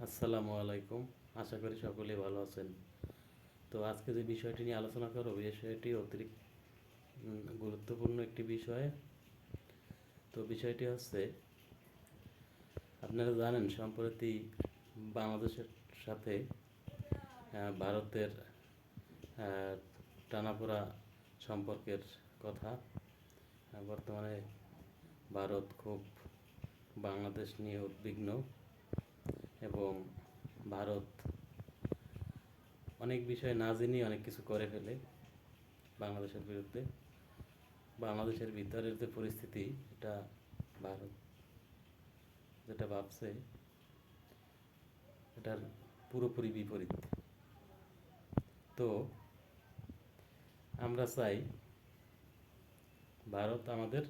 আসসালামু আলাইকুম। আশা করি সকলেই ভালো আছেন। তো আজকে যে বিষয়টি নিয়ে আলোচনা করব, বিষয়টি অতিরিক্ত গুরুত্বপূর্ণ একটি বিষয়। তো বিষয়টি হচ্ছে, আপনারা জানেন সম্প্রতি বাংলাদেশের সাথে ভারতের আহ, টানাপোড়া সম্পর্কের কথা। বর্তমানে ভারত খুব বাংলাদেশ নিয়ে উদ্বিগ্ন এবং ভারত অনেক বিষয় না জেনেই অনেক কিছু করে ফেলে বাংলাদেশের বিরুদ্ধে। বাংলাদেশের ভিতরের যে পরিস্থিতি, এটা ভারত যেটা ভাবছে এটার পুরোপুরি বিপরীত। তো আমরা চাই ভারত আমাদের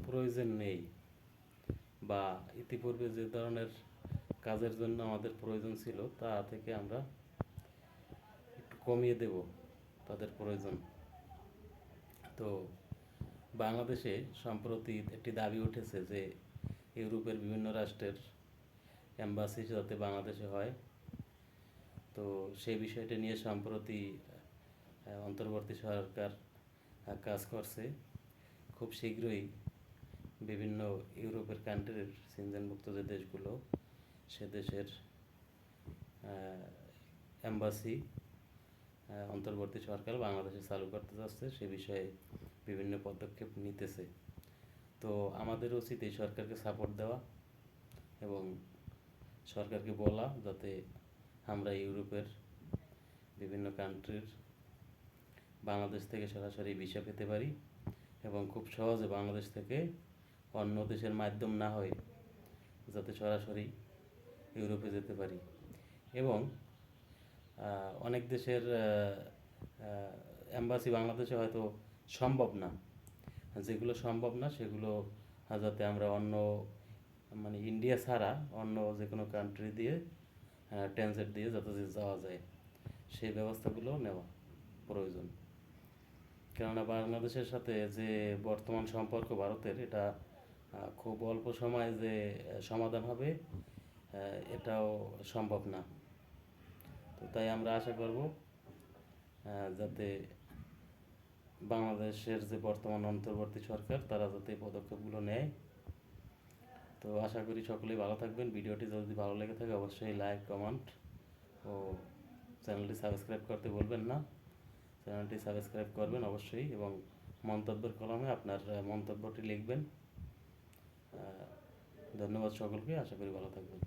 প্রয়োজন নেই, বা ইতিপূর্বে যে ধরনের কাজের জন্য আমাদের প্রয়োজন ছিল তা থেকে আমরা একটু কমিয়ে দেব তাদের প্রয়োজন। তো বাংলাদেশে সম্প্রতি একটি দাবি উঠেছে যে ইউরোপের বিভিন্ন রাষ্ট্রের এম্বাসি যাতে বাংলাদেশে হয়। তো সেই বিষয়টা নিয়ে সম্প্রতি অন্তর্বর্তী সরকার কাজ করছে। খুব শীঘ্রই বিভিন্ন ইউরোপের কান্ট্রির সিনজেনভুক্ত যে দেশগুলো, সে দেশের এম্বাসি অন্তর্বর্তী সরকার বাংলাদেশে চালু করতে যাচ্ছে, সে বিষয়ে বিভিন্ন পদক্ষেপ নিতেছে। তো আমাদের উচিত এই সরকারকে সাপোর্ট দেওয়া এবং সরকারকে বলা যাতে আমরা ইউরোপের বিভিন্ন কান্ট্রির বাংলাদেশ থেকে সরাসরি ভিসা পেতে পারি এবং খুব সহজে বাংলাদেশ থেকে অন্য দেশের মাধ্যম না হয়ে যাতে সরাসরি ইউরোপে যেতে পারি। এবং অনেক দেশের এম্বাসি বাংলাদেশে হয়তো সম্ভব না, যেগুলো সম্ভব না সেগুলো যাতে আমরা অন্য, মানে ইন্ডিয়া ছাড়া অন্য যে কোনো কান্ট্রি দিয়ে ট্রানজিট দিয়ে যাতে যাওয়া যায়, সেই ব্যবস্থাগুলো নেওয়া প্রয়োজন। কেননা বাংলাদেশের সাথে যে বর্তমান সম্পর্ক ভারতের, এটা খুব অল্প সময়ে যে সমাধান হবে এটাও সম্ভব না। তো তাই আমরা আশা করব যাতে বাংলাদেশের যে বর্তমান অন্তর্বর্তী সরকার তারা যাতে এই পদক্ষেপগুলো নেয়। তো আশা করি সকলেই ভালো থাকবেন। ভিডিওটি যদি ভালো লেগে থাকে অবশ্যই লাইক, কমেন্ট ও চ্যানেলটি সাবস্ক্রাইব করতে বলবেন না। চ্যানেলটি সাবস্ক্রাইব করবেন অবশ্যই এবং মন্তব্যের কলমে আপনার মন্তব্যটি লিখবেন। ধন্যবাদ সকলকে, আশা করি ভালো থাকবেন।